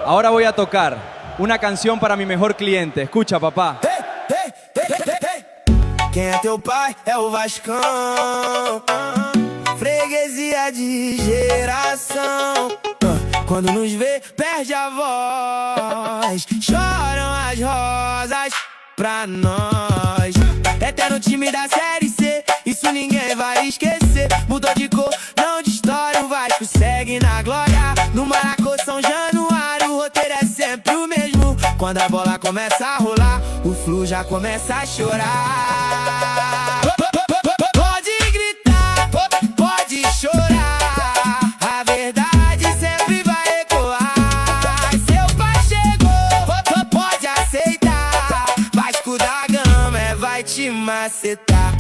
Ahora voy a tocar una canción para mi mejor cliente. Escucha, papá. Quem é teu pai é o Vascão, freguesia de geração. Quando nos vê, perde a voz. Choram as rosas pra nós. Eterno time da Série C, isso ninguém vai esquecer. Mudou de cor, não de história, o Vasco segue na glória. No Maracô, São Januário, o roteiro é sempre o mesmo. Quando a bola começa a rolar, o Flu já começa a chorar. Pode gritar, pode chorar, a verdade sempre vai ecoar. Seu pai chegou, pode aceitar. Vasco da Gama vai te macetar.